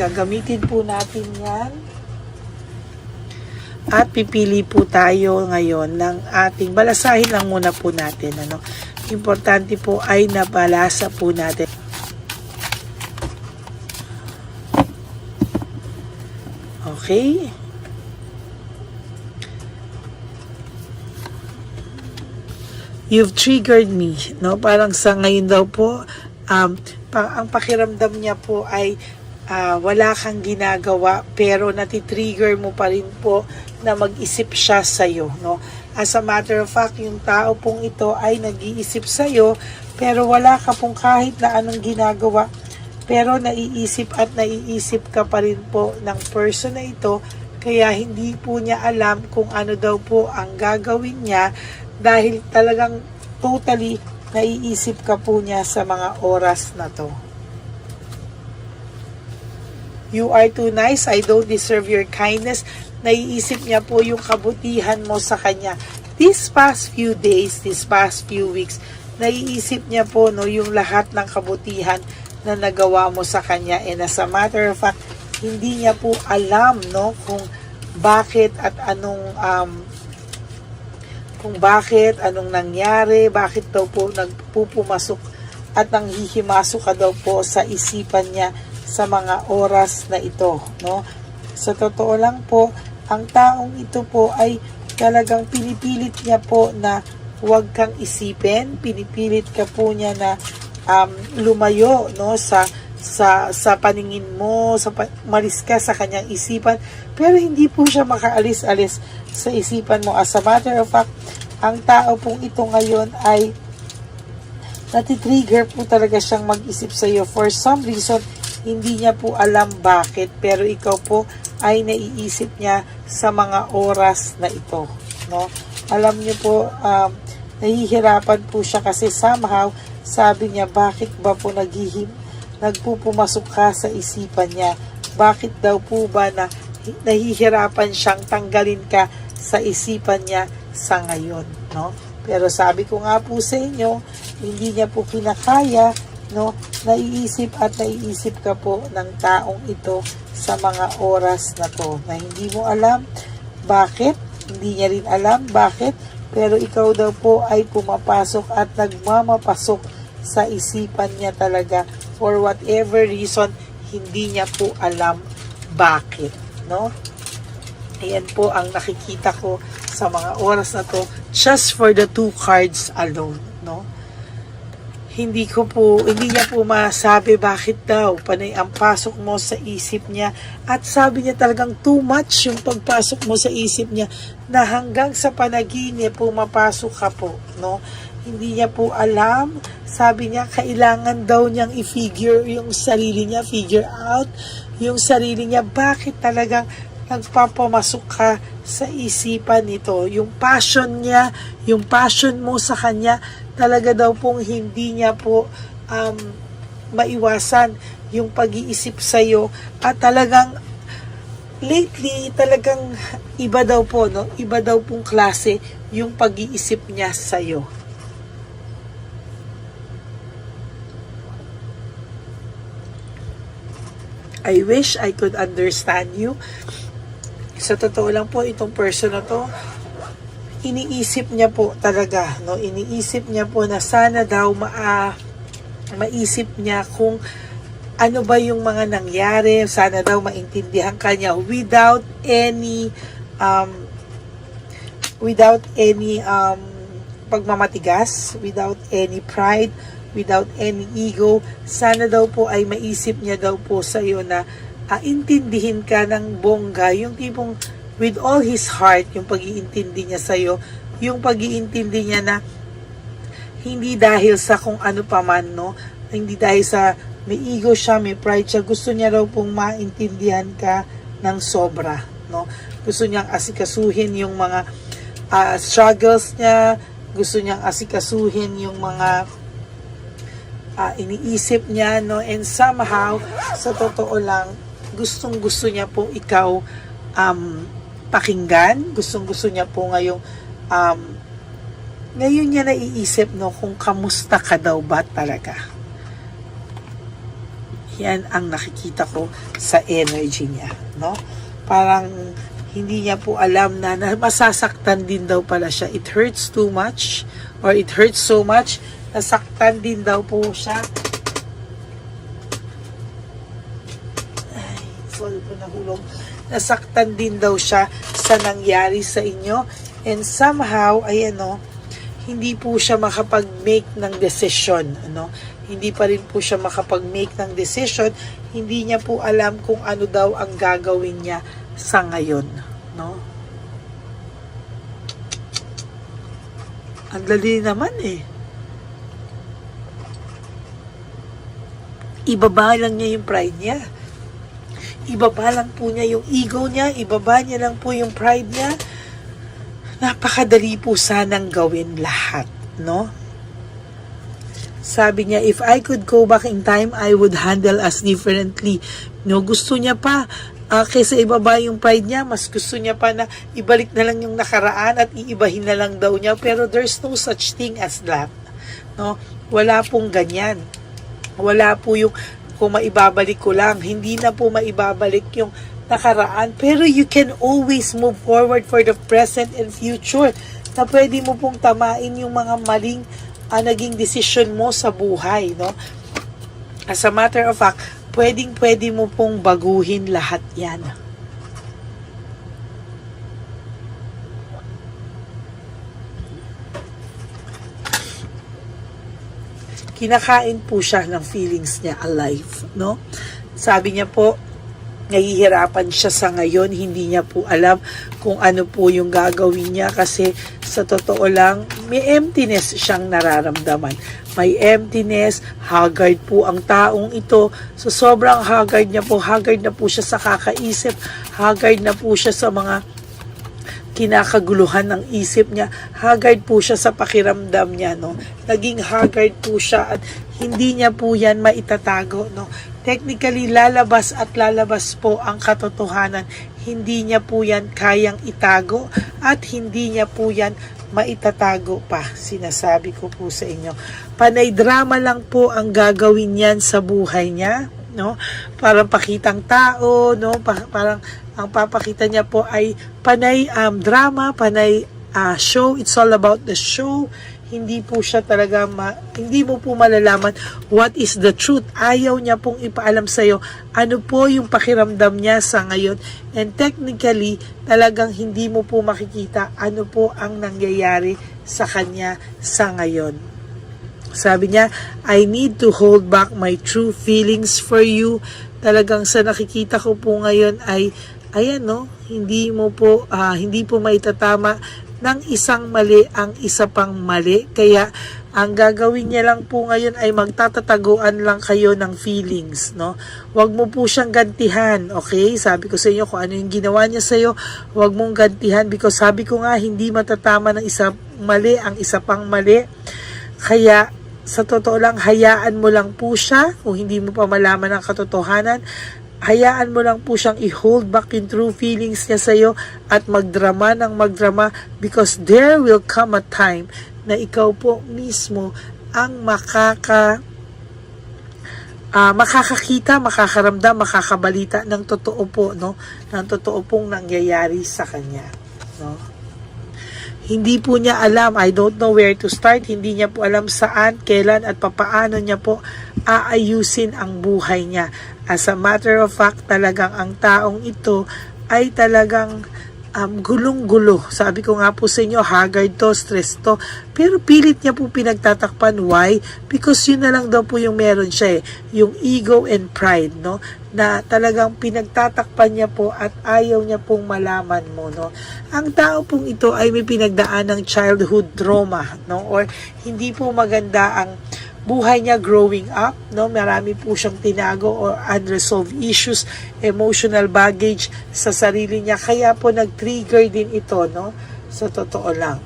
gagamitin po natin yan. At pipili po tayo ngayon ng ating, balasahin lang muna po natin. Importante po ay nabalasa po natin. Okay. You've triggered me, no? Parang sa ngayon daw po, ang pakiramdam niya po ay wala kang ginagawa, pero natitrigger mo pa rin po na mag-isip siya sa'yo, no? As a matter of fact, yung tao pong ito ay nag-iisip sa'yo, pero wala ka pong kahit na anong ginagawa, pero naiisip at naiisip ka pa rin po ng person na ito, kaya hindi po niya alam kung ano daw po ang gagawin niya, dahil talagang totally naiisip ka po niya sa mga oras na to. You are too nice, I don't deserve your kindness. Naiisip niya po yung kabutihan mo sa kanya. These past few days, these past few weeks, naiisip niya po, no, yung lahat ng kabutihan na nagawa mo sa kanya. And as a matter of fact, hindi niya po alam, no, kung bakit at anong nangyari, bakit daw po nagpupumasok at nanghihimasok ka daw po sa isipan niya sa mga oras na ito, no? Sa totoo lang po, ang taong ito po ay talagang pinipilit niya po na huwag kang isipin, pinipilit ka po niya na lumayo, no, sa paningin mo, malis ka sa kanyang isipan, pero hindi po siya makaalis-alis sa isipan mo. As a matter of fact, ang tao pong ito ngayon ay natitrigger po talaga siyang mag-isip sa iyo. For some reason, hindi niya po alam bakit, pero ikaw po ay naiisip niya sa mga oras na ito, no? Alam niyo po, nahihirapan po siya kasi somehow, sabi niya, bakit ba po nagpupumasok ka sa isipan niya? Bakit daw po ba na nahihirapan siyang tanggalin ka sa isipan niya sa ngayon, no? Pero sabi ko nga po sa inyo, hindi niya po kinakaya, no? Naiisip at naiisip ka po ng taong ito sa mga oras na to, na hindi mo alam bakit, hindi niya rin alam bakit, pero ikaw daw po ay pumapasok at nagmamapasok sa isipan niya talaga for whatever reason, hindi niya po alam bakit, no? Ayan po ang nakikita ko sa mga oras na to, just for the 2 cards alone, no? Hindi niya po masabi bakit daw panay ang pasok mo sa isip niya, at sabi niya talagang too much yung pagpasok mo sa isip niya na hanggang sa panaginip pumapasok ka po, no? Hindi niya po alam, sabi niya kailangan daw niyang i-figure yung sarili niya, figure out yung sarili niya, bakit talagang nagpapamasok ka sa isipan nito. Yung passion niya, yung passion mo sa kanya, talaga daw pong hindi niya po maiwasan yung pag-iisip sa'yo. At talagang lately, talagang iba daw po, no? Iba daw pong klase yung pag-iisip niya sa'yo. I wish I could understand you. Sa totoo lang po, itong person na to, iniisip niya po talaga, no? Iniisip niya po na sana daw maisip niya kung ano ba yung mga nangyari, sana daw maintindihan kanya without any pagmamatigas, without any pride, without any ego. Sana daw po ay maisip niya daw po sa iyo na intindihin ka ng bongga, yung tipong with all his heart, yung pag-iintindi niya sa'yo, yung pag-iintindi niya na hindi dahil sa kung ano pa man, no? Hindi dahil sa may ego siya, may pride siya, gusto niya raw pong maintindihan ka ng sobra, no? Gusto niyang asikasuhin yung mga struggles niya, gusto niyang asikasuhin yung mga iniisip niya, no? And somehow, sa totoo lang, gustong-gusto niya po ikaw pakinggan. Gustong-gusto niya po ngayon niya naiisip, no, kung kamusta ka daw ba talaga. Yan ang nakikita ko sa energy niya, no? Parang hindi niya po alam na masasaktan din daw pala siya. It hurts too much, or it hurts so much, nasaktan din daw po siya. Ay, sorry po, nahulog. Nasaktan din daw siya sa nangyari sa inyo. And somehow, ayan o, hindi po siya makapag-make ng decision, ano? Hindi pa rin po siya makapag-make ng decision. Hindi niya po alam kung ano daw ang gagawin niya sa ngayon, no? Ang dali naman eh. Ibaba lang niya yung pride niya. Ibaba lang po niya yung ego niya. Ibaba niya lang po yung pride niya. Napakadali po sanang gawin lahat, no? Sabi niya, if I could go back in time, I would handle us differently. No, gusto niya pa, kaysa ibaba yung pride niya, mas gusto niya pa na ibalik na lang yung nakaraan at iibahin na lang daw niya. Pero there's no such thing as that. No? Wala pong ganyan. Wala po yung, kung maibabalik ko lang, hindi na po maibabalik yung nakaraan. Pero you can always move forward for the present and future. Na pwede mo pong tamain yung mga maling naging decision mo sa buhay, no? As a matter of fact, pwede mo pong baguhin lahat yan. Kinakain po siya ng feelings niya alive, no? Sabi niya po, nahihirapan siya sa ngayon, hindi niya po alam kung ano po yung gagawin niya kasi sa totoo lang, may emptiness siyang nararamdaman. May emptiness, haggard po ang taong ito. So sobrang haggard niya po, haggard na po siya sa kakaisip, haggard na po siya sa mga kinakaguluhan ng isip niya, haggard po siya sa pakiramdam niya, no? Naging haggard po siya at hindi niya po yan maitatago, no? Technically, lalabas at lalabas po ang katotohanan. Hindi niya po yan kayang itago at hindi niya po yan maitatago pa. Sinasabi ko po sa inyo. Panay drama lang po ang gagawin niyan sa buhay niya, no? Parang pakitang tao, no? Parang ang papakita niya po ay panay drama, panay show. It's all about the show. Hindi po siya talaga, hindi mo po malalaman what is the truth. Ayaw niya pong ipaalam sa'yo ano po yung pakiramdam niya sa ngayon. And technically, talagang hindi mo po makikita ano po ang nangyayari sa kanya sa ngayon. Sabi niya, I need to hold back my true feelings for you. Talagang sa nakikita ko po ngayon ay, ayan no, hindi po maitatama ng isang mali ang isa pang mali. Kaya ang gagawin niya lang po ngayon ay magtatataguan lang kayo ng feelings, no? Huwag mo po siyang gantihan, okay? Sabi ko sa inyo kung ano yung ginawa niya sa iyo, huwag mong gantihan because sabi ko nga hindi matatama ng isa mali ang isa pang mali. Kaya sa totoo lang, hayaan mo lang po siya kung hindi mo pa malaman ang katotohanan. Hayaan mo lang po siyang i-hold back yung true feelings niya sa'yo at magdrama ng magdrama because there will come a time na ikaw po mismo ang makakakita, makakaramdam, makakabalita ng totoo po, no? Ng totoo pong nangyayari sa kanya, no? Hindi po niya alam, I don't know where to start, hindi niya po alam saan, kailan at papaano niya po aayusin ang buhay niya. As a matter of fact, talagang ang taong ito ay talagang gulong-gulo. Sabi ko nga po sa inyo, haggard to, stress to. Pero pilit niya po pinagtatakpan. Why? Because yun na lang daw po yung meron siya eh. Yung ego and pride, no? Na talagang pinagtatakpan niya po at ayaw niya pong malaman mo, no? Ang tao pong ito ay may pinagdaan ng childhood trauma, no? Or hindi po maganda ang buhay niya growing up, no? Marami po siyang tinago or unresolved issues, emotional baggage sa sarili niya. Kaya po nag-trigger din ito, no? Sa totoo lang.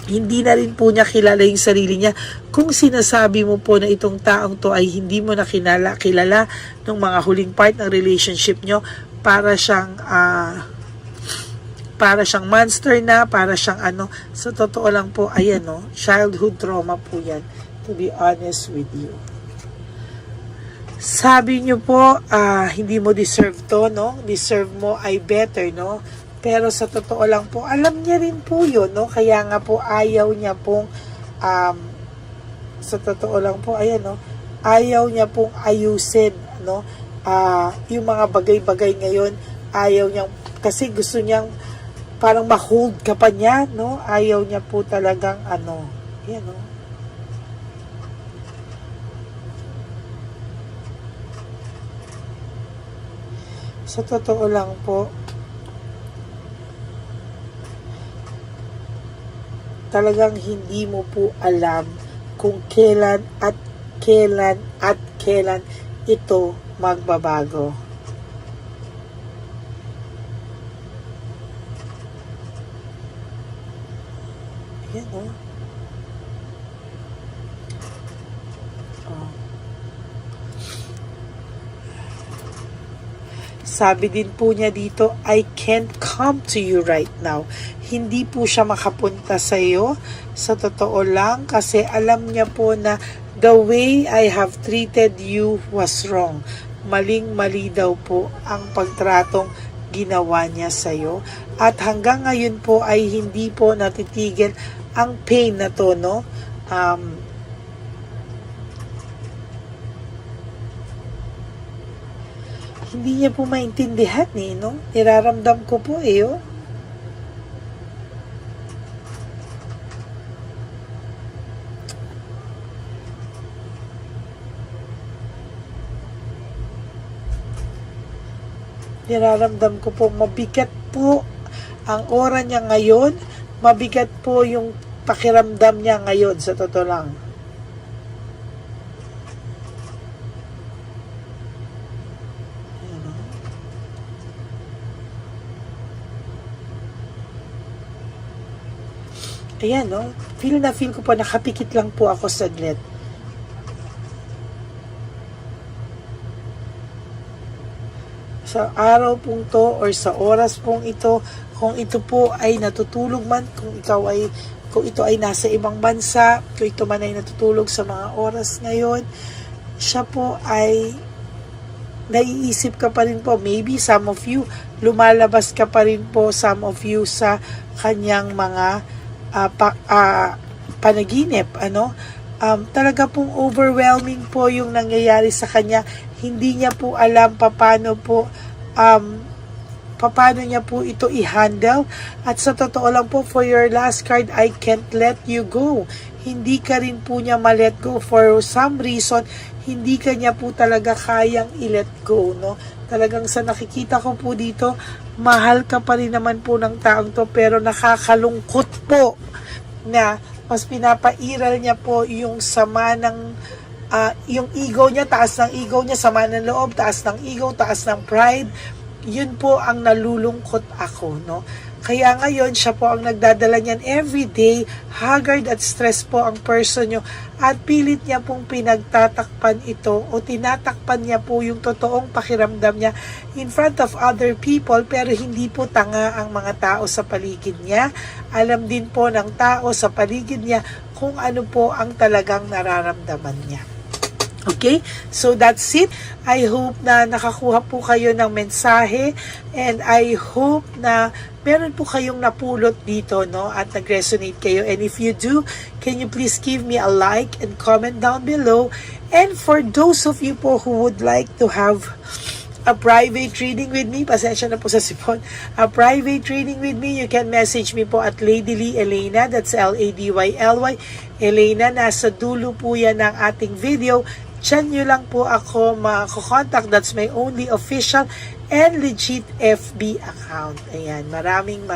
Hindi na rin po niya kilala yung sarili niya. Kung sinasabi mo po na itong taong to ay hindi mo na kilala nung mga huling part ng relationship nyo, para siyang monster na, para siyang sa totoo lang po, ayan, no? Childhood trauma po yan. To be honest with you. Sabi nyo po, hindi mo deserve to, no? Deserve mo ay better, no? Pero sa totoo lang po, alam niya rin po yun, no? Kaya nga po, ayaw niya pong, sa totoo lang po, ayan, no? Ayaw niya pong ayusin, no? Yung mga bagay-bagay ngayon, ayaw niya, kasi gusto niyang parang ma-hold ka pa niya, no? Ayaw niya po talagang, yan, no? Sa totoo lang po, talagang hindi mo po alam kung kailan at kailan ito magbabago. Yan, oh. Sabi din po niya dito, I can't come to you right now. Hindi po siya makapunta sa iyo. Sa totoo lang, kasi alam niya po na the way I have treated you was wrong. Maling-mali daw po ang pagtratong ginawa niya sa iyo. At hanggang ngayon po ay hindi po natitigil ang pain na to, no? Hindi niya po maintindihan no? Niraramdam ko po oh. Niraramdam ko po, mabigat po ang aura niya ngayon, mabigat po yung pakiramdam niya ngayon, sa totoo lang. Ayan, no? Feel ko po, nakapikit lang po ako saglit. Sa araw pong to or sa oras pong ito, kung ito po ay natutulog man, kung ito ay nasa ibang bansa, kung ito man ay natutulog sa mga oras ngayon, siya po ay naiisip ka pa rin po. Maybe some of you, lumalabas ka pa rin po, some of you, sa kanyang mga panaginip, talaga pong overwhelming po yung nangyayari sa kanya. Hindi niya po alam paano niya po ito i-handle. At sa totoo lang po, for your last card, I can't let you go. Hindi ka rin po niya ma-let go. For some reason, hindi ka niya po talaga kayang i-let go, no? Talagang sa nakikita ko po dito, mahal ka pa rin naman po ng taong to, pero nakakalungkot po na mas pinapairal niya po yung sama ng yung ego niya, taas ng ego niya, sama ng loob, taas ng ego, taas ng pride. Yun po ang nalulungkot ako, no? Kaya ngayon, siya po ang nagdadala niyan everyday. Haggard at stress po ang person nyo. At pilit niya pong pinagtatakpan ito o tinatakpan niya po yung totoong pakiramdam niya in front of other people, pero hindi po tanga ang mga tao sa paligid niya. Alam din po ng tao sa paligid niya kung ano po ang talagang nararamdaman niya. Okay? So that's it. I hope na nakakuha po kayo ng mensahe, and I hope na meron po kayong napulot dito, no? At nag-resonate kayo. And if you do, can you please give me a like and comment down below? And for those of you po who would like to have a private reading with me, pasensya na po sa sipon, a private reading with me, you can message me po at Lady Lee Elena, that's Ladyly, Elena, nasa dulo po yan ng ating video. Diyan nyo lang po ako mako-contact. That's my only official and legit FB account. Ayan, maraming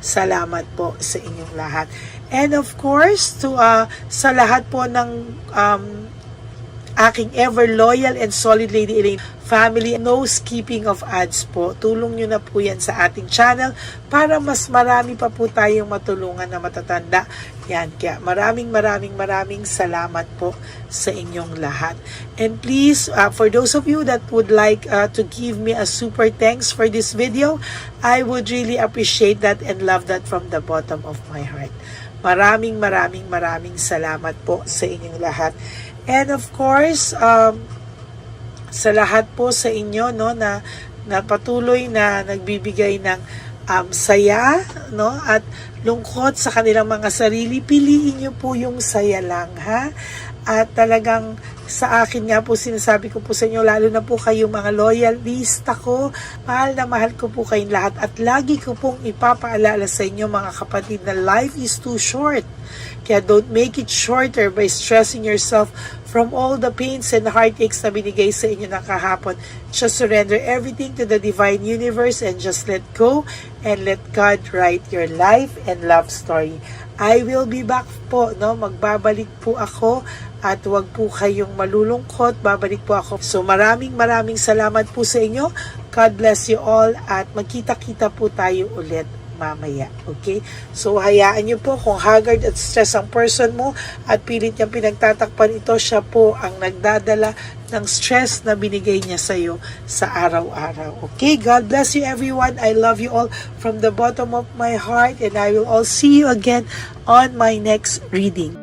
salamat po sa inyong lahat. And of course, sa lahat po ng aking ever loyal and solid Lady Elaine family, no skipping of ads po. Tulong nyo na po yan sa ating channel para mas marami pa po tayong matulungan na matatanda. Yan, kaya maraming salamat po sa inyong lahat. And please, for those of you that would like to give me a super thanks for this video, I would really appreciate that and love that from the bottom of my heart. Maraming salamat po sa inyong lahat. And of course, sa lahat po sa inyo, no, na patuloy na nagbibigay ng saya, no, at lungkot sa kanilang mga sarili. Piliin niyo po yung saya lang, ha? At talagang sa akin nga po, sinasabi ko po sa inyo, lalo na po kayo mga loyalista ko, mahal na mahal ko po kayong lahat. At lagi ko pong ipapaalala sa inyo mga kapatid na life is too short. Kaya don't make it shorter by stressing yourself from all the pains and heartaches na binigay sa inyo ng kahapon. Just surrender everything to the divine universe and just let go and let God write your life and love story. I will be back po, no? Magbabalik po ako at wag po kayong malulungkot. Babalik po ako. So maraming salamat po sa inyo. God bless you all at magkita-kita po tayo ulit mamaya. Okay? So, hayaan nyo po kung haggard at stress ang person mo at pilit niyang pinagtatakpan ito, siya po ang nagdadala ng stress na binigay niya sa iyo sa araw-araw. Okay? God bless you everyone. I love you all from the bottom of my heart and I will all see you again on my next reading.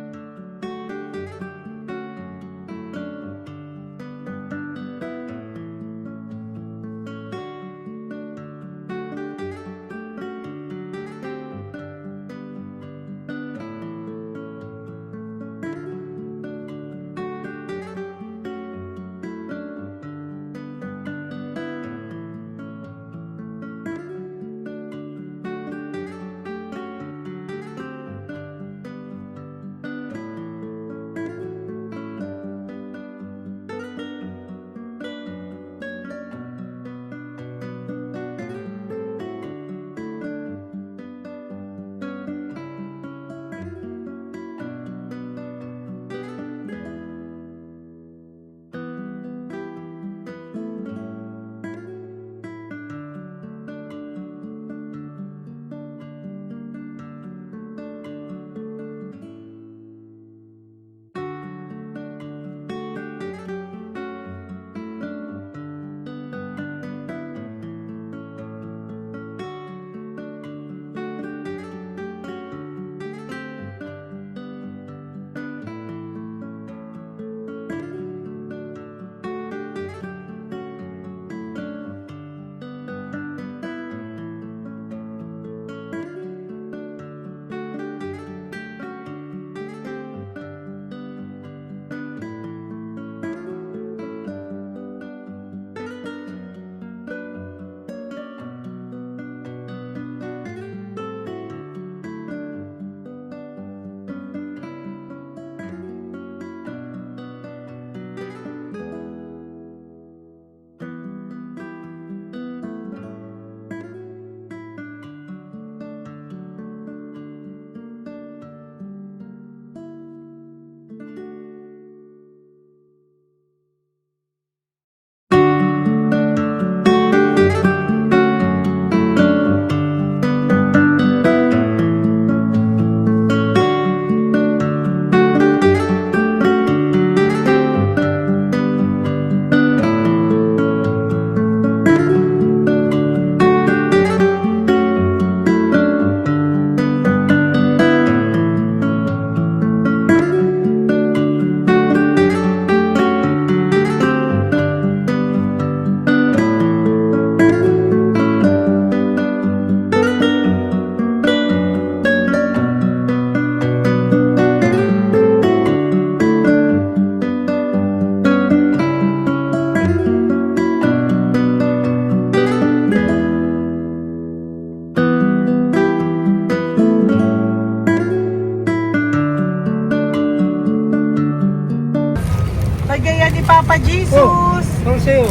Papa Jesus! Ano sa'yo?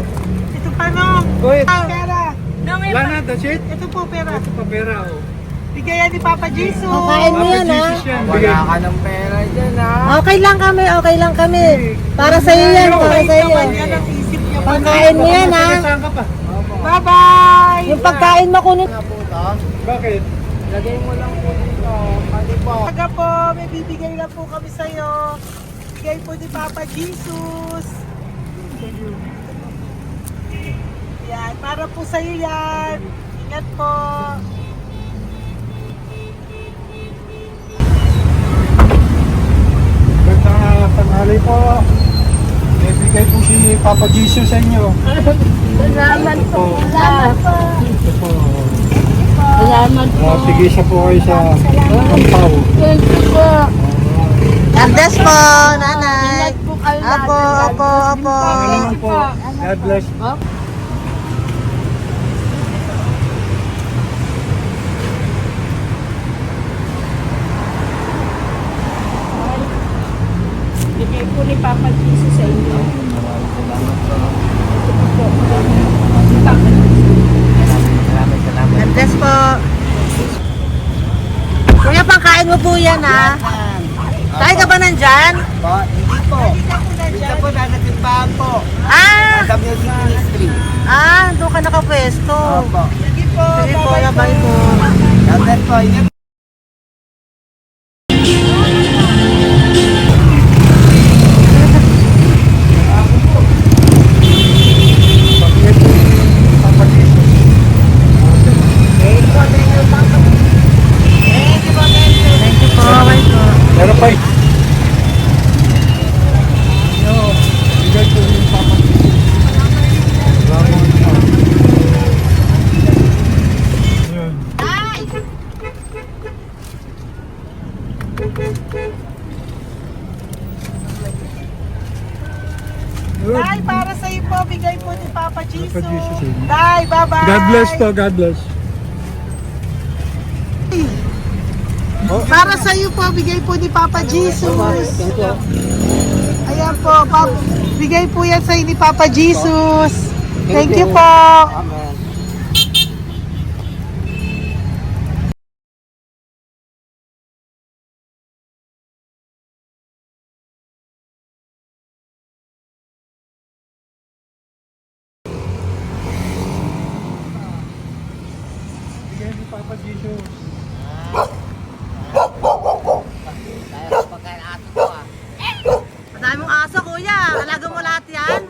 Ito pa no? Go ahead. Pera! Wala na, that's it? Ito po pera. Ito pa pera, oh. Bigayan ni Papa Jesus! Kain mo yan, ha? Wala ka ng pera dyan, ha? Okay lang kami. Para sa iyo yan, para sa iyo. Yan ang isip niya. Pagkain mo yan, ha? Saan ka pa? Bye-bye! Yung pagkain mo kunin. Bakit? Lagay mo lang po dito. Pwede po. Taga po, may bibigay lang po kami sa'yo. Bigay po ni Papa Jesus. Yan, para po sa'yo yan. Ingat po. Ganda tanghali po. May bigay po si Papa Jesus sa inyo. Salamat po. Ito po. Salamat po. Sige siya po kayo sa Ampaw. Thank you po. God bless po, nanay. Ingat po kayo lahat. Apo, apo, apo. Panginoon po. God bless. Bigay po ni Papa Jesus sa inyo. God bless po. Kuya, pangkain mo po yan, ha? Kain ka ba nandyan? Hindi po. Dito po, nasa timbahan po. Ah! Sa music ministry. Doon ka nakapwesto. Opo. Sige po, labay po. Kapit po, inip. Thank you po, bye po. Meron pa eh. Bigay po yung Papa Jesus. Yun. Tay, para sa iyo po, bigay po ni Papa Jesus. Papa Jesus, eh. Tay, bye-bye. God bless po, God bless. Para sa iyo po, bigay po ni Papa Jesus. Ayan po, bigay po yan sa iyo ni Papa Jesus. Thank you po. Amen. Bigay ni Papa Jesus. Madami mong aso, kuya. Alaga mo lahat yan?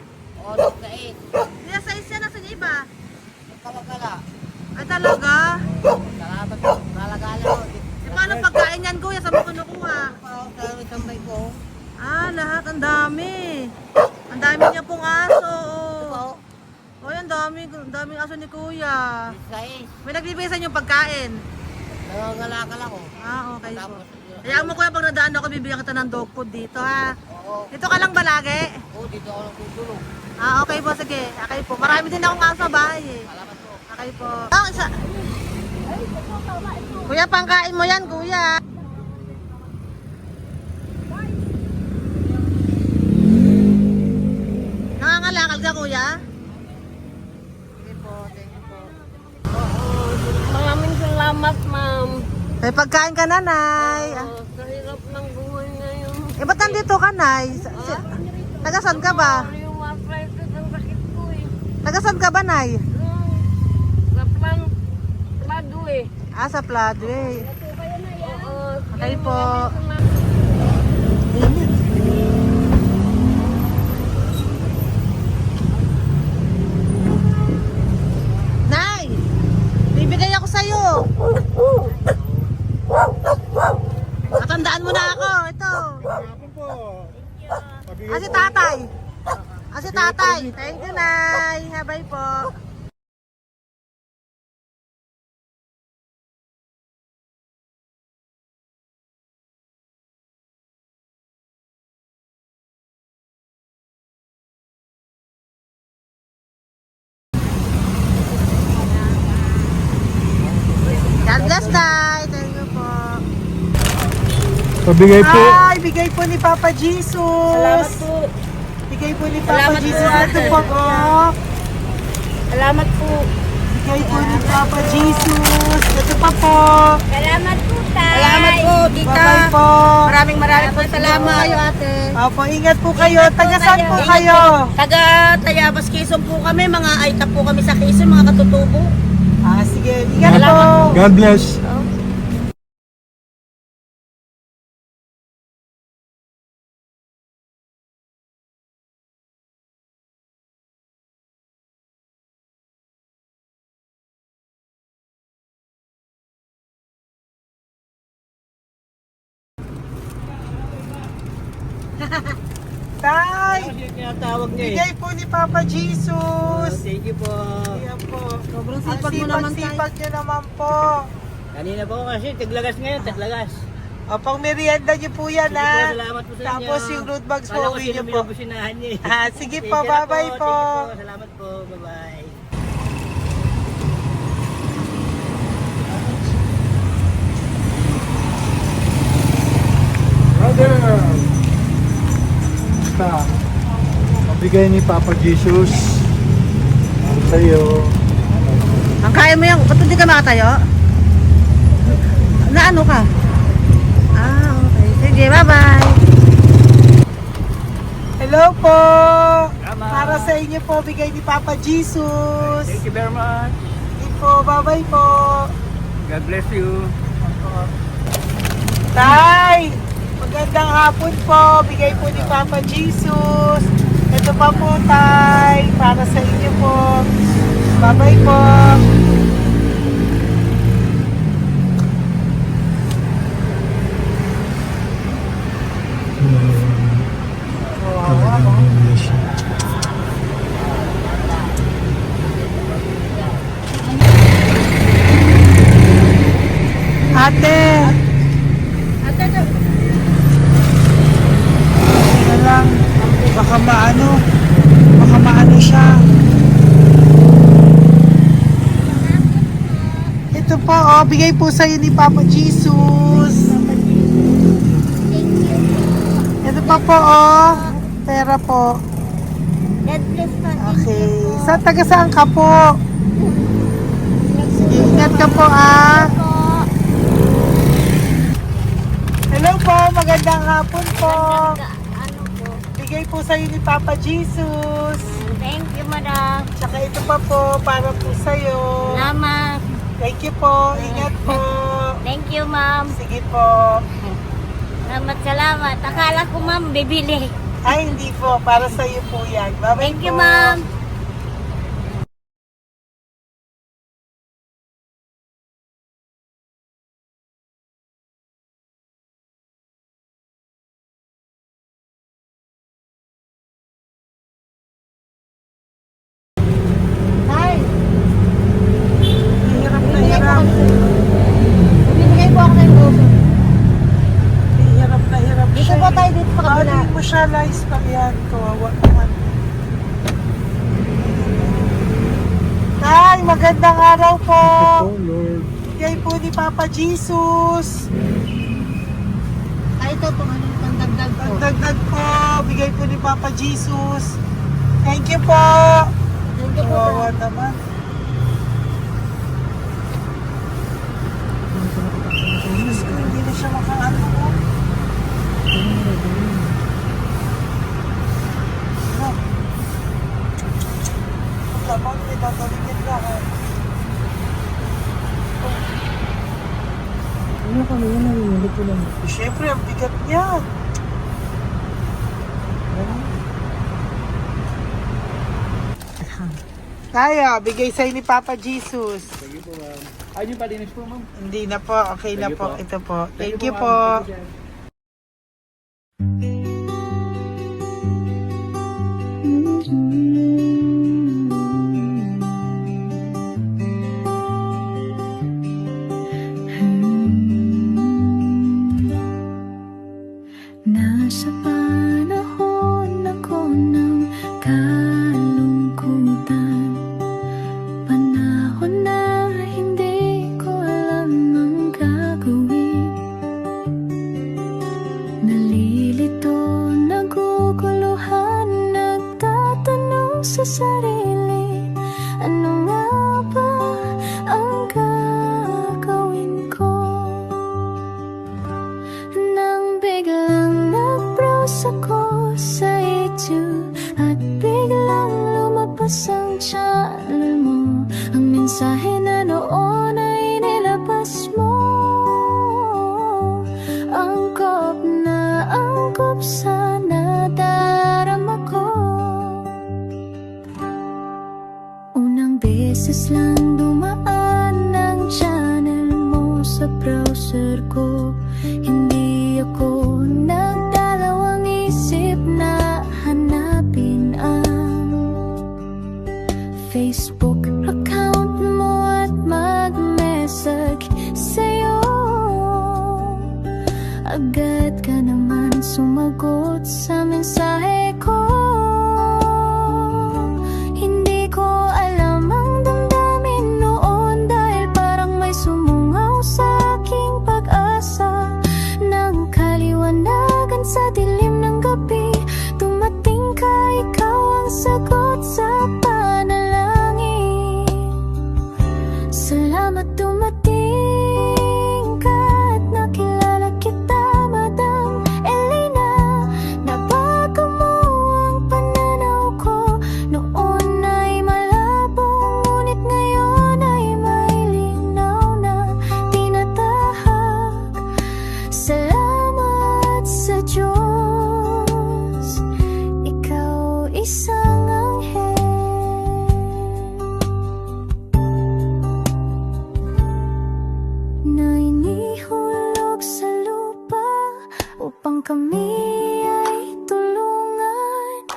Kaya sa isya, nasa niya iba? Ay, talaga? E, paano pagkain yan, kuya? Saan mo kinukuha? Lahat. Ang dami. Ang dami niya pong aso. Oy, ang daming aso ni kuya. May nagbibigay sa inyo pagkain? Okay po. Hayaan mo kuya, pag nadaan ako, bibigyan kita ng dog food dito, ha? Dito ka lang ba lagi? Okay po, sige. Okay po. Marami din akong aso sa bahay, eh. Okay po. Isa. Kuya, pangkain mo yan, kuya. Nangangalakal ka, kuya? Sige po, thank you po. Maraming salamat, ma'am. May pagkain ka, nanay. Sa hirap ng buhay ngayon. Ba't nandito ka, nay? Tagasan ka ba? Yung arthritis ang sakit ko eh. Tagasan ka ba, nay? Sa plado eh. Sa Pladway. Oo. Okay po. Nay! Bibigay ako sa'yo. Matandaan mo na ako. Ito. Ako po. Si tatay. Si tatay. Thank you, nay. Habay po. God bless, tay. Thank you po. Pabigay po. Ay, bigay po ni Papa Jesus. Salamat po. Bigay po ni Papa Salamat Jesus. po, Ito po, oh. Salamat po. Bigay po ni Papa Jesus. Ito pa po. Salamat po, tay. Salamat po, tita. Bye-bye po. Maraming po salamat. Kayo, ate. Opo, ingat po kayo. Taga saan po kayo? Taga Tayabas, Quezon po kami. Mga aita po kami sa Quezon, mga katutubo. Sige. Ingat po. God bless. Tay, Tay. Kasi yung tinatawag niya eh. Bigay po ni Papa Jesus. Thank you po. Ayan po. Sobrang Ang sipag mo naman, Tay. sipag nyo naman po. Kanina po kasi, taglagas ngayon, taglagas. O, pang merienda nyo po yan, Sige po, ha? salamat po sa inyo. Tapos yung road bags po, Kala ko uwi sino nyo po. binubusinahan niya eh. Sige Thank po, you na bye-bye po. Thank you po, salamat po, bye-bye. Brother! Basta, mabigay ni Papa Jesus sa'yo. Ang kaya mo yan, ba't hindi ka makatayo? Na ano ka? Okay. Sige, bye-bye. Hello po. Tama. Para sa inyo po, bigay ni Papa Jesus. Thank you very much. Sige po, bye-bye po. God bless you. Tay, magandang hapon po. Bigay po ni Papa Jesus. Ito pa po, Tay. Para sa inyo po. Bye-bye po. Ate. Tingnan lang. Baka maano siya. Ito po, bigay po sa'yo ni Papa Jesus. Ito pa po, pera po. God bless po. Okay. Taga saan ka po? Sige, ingat ka po, Hello po, magandang hapon po. Ano po? Bigay po sa'yo ni Papa Jesus. Thank you, madam. Tsaka ito pa po, para po sa'yo. Salamat. Thank you po, ingat po. Thank you, ma'am. Sige po. Salamat. Akala ko, ma'am, bibili. Ay, hindi po, para sa'yo po yan. Bye-bye Thank you, po. ma'am. Ay! Hirap na hirap. Bibigay po ako ng puso. Hirap na hirap Dito siya. po tayo, dito sa kabila. Ano mo siya, lies pa yan. Kawawa naman. Tay, magandang araw po. Oh Lord. Bigay po ni Papa Jesus. Ay, ito po, ano, pangdagdag po. Dagdag po. Bigay po ni Papa Jesus. Thank you po. Thank you po, Kawawa naman. Diyos ko, hindi na siya makaano po. Ano? Tapos, may tatawin niya lahat. Ano kami yun, nangyayari ko lang. Siyempre, ang bigat niyan. Kaya, bigay sa'yo ni Papa Jesus. Thank you po, ma'am. Ay, yung palinis po, ma'am. Hindi na po, okay na Thank you po. po. Ito po. Thank you ma'am. po. Thank you, sir. Nasa panahon ako ng kalungkutan, panahon na hindi ko alam ang gagawin. Nalilito, naguguluhan, nagtatanong sa sarili, ano nga ba ang gagawin ko? Nang biglang nag-browse ako sa YouTube at biglang lumabas ang channel mo, ang mensahe na noon ay nilabas mo. Angkop sa nadarama ko. Unang beses lang dumaan ang channel mo sa browser ko. Hindi ako nagdalawang isip na hanapin Facebook account mo at mag-message sa'yo. Agad ka naman sumagot sa mensahe ko. Hindi ko alam ang damdamin noon, dahil parang may sumungaw sa aking pag-asa. Nang kaliwanagan sa dilim ng gabi, dumating ka, ikaw ang sagot sa panalangin. Salamat dumating ka at nakilala kita, Madam Elena. Nabago mo ang pananaw ko. Noon ay malabo, ngunit ngayon ay may linaw na tinatahak. Salamat sa Diyos, ikaw isang anghel na inihulog sa lupa upang kami ay tulungan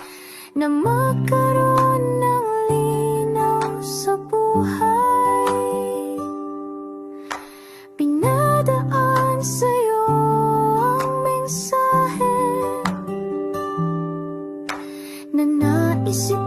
na magkaroon ng linaw sa buhay. Pinadaan sa'yo ang mensahe na naisip